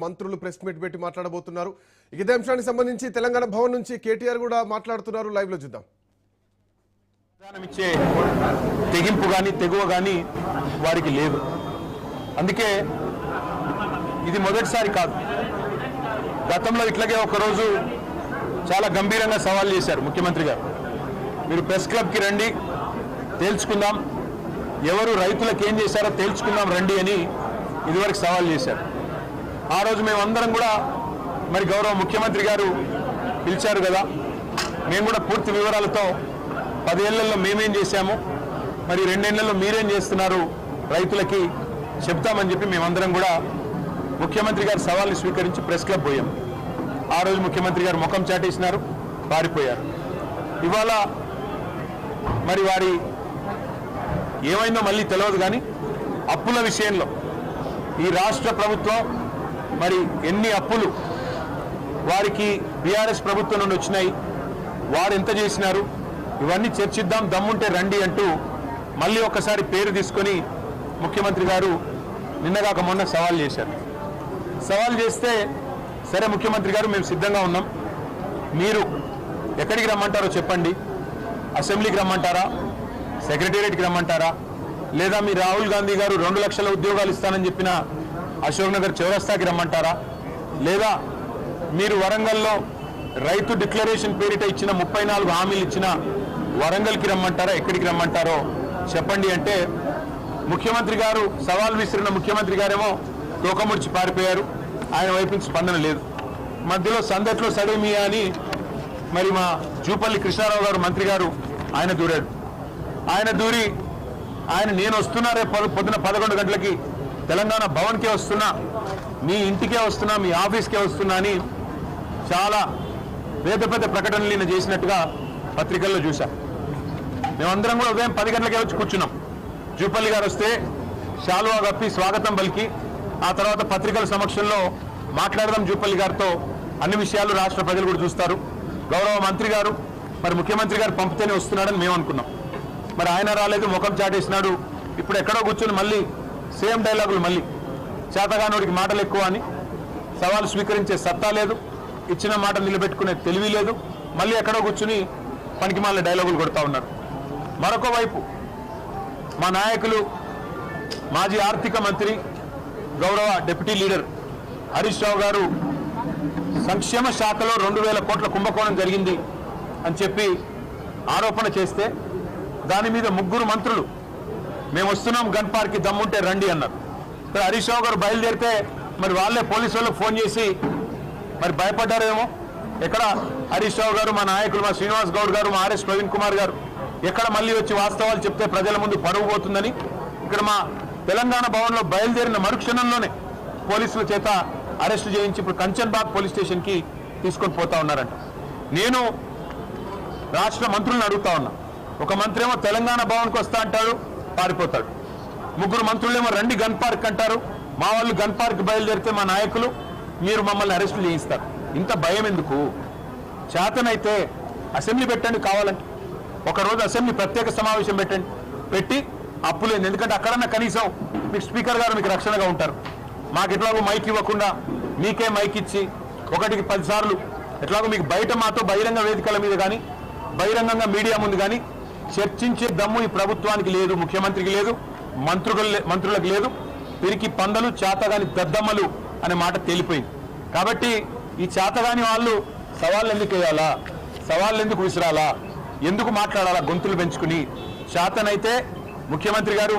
మంత్రులు press meet పెట్టి మాట్లాడబోతున్నారు. ఇదే అంశానికి సంబంధించి తెలంగాణ భవన్ నుంచి కేటీఆర్ కూడా మాట్లాడుతున్నారు. లైవ్ లో చూద్దాం. ఇచ్చే తెగింపు గాని తెగువ గాని వారికి లేదు. అందుకే ఇది మొదటిసారి కాదు. గతంలో ఇట్లాగే ఒకరోజు చాలా గంభీరంగా సవాల్ చేశారు ముఖ్యమంత్రి గారు. మీరు ప్రెస్ క్లబ్కి రండి, తేల్చుకుందాం, ఎవరు రైతులకు ఏం చేశారో తేల్చుకుందాం రండి అని ఇదివరకు సవాల్ చేశారు. ఆ రోజు మేమందరం కూడా మరి గౌరవ ముఖ్యమంత్రి గారు పిలిచారు కదా, మేము కూడా పూర్తి వివరాలతో 10 ఏళ్లలో మేమేం చేశాము, మరి 2 ఏళ్లలో మీరేం చేస్తున్నారు రైతులకి చెప్తామని చెప్పి మేమందరం కూడా ముఖ్యమంత్రి గారు సవాల్ని స్వీకరించి ప్రెస్ క్లబ్ పోయాం. ఆ రోజు ముఖ్యమంత్రి గారు ముఖం చాటేసినారు, పారిపోయారు. ఇవాళ మరి వారి ఏమైందో మళ్ళీ తెలియదు, కానీ అప్పుల విషయంలో ఈ రాష్ట్ర ప్రభుత్వం మరి ఎన్ని అప్పులు వారికి బీఆర్ఎస్ ప్రభుత్వం నుండి వచ్చినాయి, వారు ఎంత చేసినారు, ఇవన్నీ చర్చిద్దాం, దమ్ముంటే రండి అంటూ మళ్ళీ ఒకసారి పేరు తీసుకొని ముఖ్యమంత్రి గారు నిన్నగాక మొన్న సవాల్ చేశారు. సవాల్ చేస్తే సరే ముఖ్యమంత్రి గారు మేము సిద్ధంగా ఉన్నాం, మీరు ఎక్కడికి రమ్మంటారో చెప్పండి, అసెంబ్లీకి రమ్మంటారా, సెక్రటేరియట్కి రమ్మంటారా, లేదా మీ రాహుల్ గాంధీ గారు 2 లక్షల ఉద్యోగాలు ఇస్తానని చెప్పిన అశోక్ నగర్ చౌరస్తాకి రమ్మంటారా, లేదా మీరు వరంగల్లో రైతు డిక్లరేషన్ పేరిట ఇచ్చిన 34 హామీలు ఇచ్చిన వరంగల్కి రమ్మంటారా, ఎక్కడికి రమ్మంటారో చెప్పండి అంటే ముఖ్యమంత్రి గారు సవాల్ విసిరిన ముఖ్యమంత్రి గారేమో తోకముడిచి పారిపోయారు. ఆయన వైపు నుంచి స్పందన లేదు. మధ్యలో సందట్లో సడేమియా అని మరి మా జూపల్లి కృష్ణారావు గారు మంత్రి గారు ఆయన దూరాడు. ఆయన దూరి నేను వస్తున్నా, రేపు పొద్దున 11 గంటలకి తెలంగాణ భవన్కే వస్తున్నా, మీ ఇంటికే వస్తున్నా, మీ ఆఫీస్కే వస్తున్నా అని చాలా పెద్ద పెద్ద ప్రకటనలు ఈయన చేసినట్టుగా పత్రికల్లో చూసా. మేమందరం కూడా ఉదయం 10 గంటలకే వచ్చి కూర్చున్నాం. జూపల్లి గారు వస్తే శాలువా కప్పి స్వాగతం పలికి ఆ తర్వాత పత్రికల సమక్షంలో మాట్లాడదాం జూపల్లి గారితో, అన్ని విషయాలు రాష్ట్ర ప్రజలు కూడా చూస్తారు. గౌరవ మంత్రి గారు మరి ముఖ్యమంత్రి గారు పంపితేనే వస్తున్నాడని మేము అనుకున్నాం. మరి ఆయన రాలేదు, ముఖం చాటేసినాడు. ఇప్పుడు ఎక్కడో కూర్చొని మళ్ళీ సేమ్ డైలాగులు, మళ్ళీ చేతగానోడికి మాటలు ఎక్కువ అని, సవాలు స్వీకరించే సత్తా లేదు, ఇచ్చిన మాట నిలబెట్టుకునే తెలివి లేదు, మళ్ళీ ఎక్కడో కూర్చుని పనికిమాలిన డైలాగులు కొడతా ఉన్నారు. మరొక వైపు మా నాయకులు మాజీ ఆర్థిక మంత్రి గౌరవ డిప్యూటీ లీడర్ హరీష్ రావు గారు సంక్షేమ శాఖలో 2000 కోట్ల కుంభకోణం జరిగింది అని చెప్పి ఆరోపణ చేస్తే దాని మీద 3 మంత్రులు మేము వస్తున్నాం గన్ పార్క్కి దమ్ముంటే రండి అన్నారు. మరి హరీష్ రావు గారు బయలుదేరితే మరి వాళ్ళే పోలీసు వాళ్ళకి ఫోన్ చేసి మరి భయపడ్డారేమో. ఎక్కడ హరీష్ రావు గారు, మా నాయకులు మా శ్రీనివాస్ గౌడ్ గారు, మా ఆర్ఎస్ ప్రవీణ్ కుమార్ గారు ఎక్కడ మళ్ళీ వచ్చి వాస్తవాలు చెప్తే ప్రజల ముందు పరువు పోతుందని ఇక్కడ మా తెలంగాణ భవన్లో బయలుదేరిన మరుక్షణంలోనే పోలీసుల చేత అరెస్టు చేయించి ఇప్పుడు కంచన్బాగ్ పోలీస్ స్టేషన్కి తీసుకొని పోతా ఉన్నారంట. నేను రాష్ట్ర మంత్రులను అడుగుతా ఉన్నా. ఒక మంత్రి ఏమో తెలంగాణ భవన్కి వస్తా అంటాడు, పారిపోతాడు. 3 మంత్రులేమో రండి గన్ పార్క్ అంటారు. మా వాళ్ళు గన్ పార్క్ బయలుదేరితే మా నాయకులు మీరు మమ్మల్ని అరెస్టులు చేయిస్తారు. ఇంత భయం ఎందుకు? చేతనైతే అసెంబ్లీ పెట్టండి, కావాలంటే ఒకరోజు అసెంబ్లీ ప్రత్యేక సమావేశం పెట్టి అప్పులేదు. ఎందుకంటే అక్కడన్నా కనీసం మీకు స్పీకర్ గారు మీకు రక్షణగా ఉంటారు. మాకు ఎట్లాగో మైక్ ఇవ్వకుండా మీకే మైక్ ఇచ్చి 1కి 10 సార్లు ఎట్లాగో మీకు బయట మాతో బహిరంగ వేదికల మీద కానీ బహిరంగంగా మీడియా ముందు కానీ చర్చించే దమ్ము ఈ ప్రభుత్వానికి లేదు, ముఖ్యమంత్రికి లేదు, మంత్రులకు లేదు. పిరికి పందలు, చేతగాని దద్దమ్మలు అనే మాట తేలిపోయింది. కాబట్టి ఈ చేతగాని వాళ్ళు సవాళ్ళు ఎందుకు వేయాలా, సవాళ్ళు ఎందుకు విసిరాలా, ఎందుకు మాట్లాడాలా గొంతులు పెంచుకుని? చేతనైతే ముఖ్యమంత్రి గారు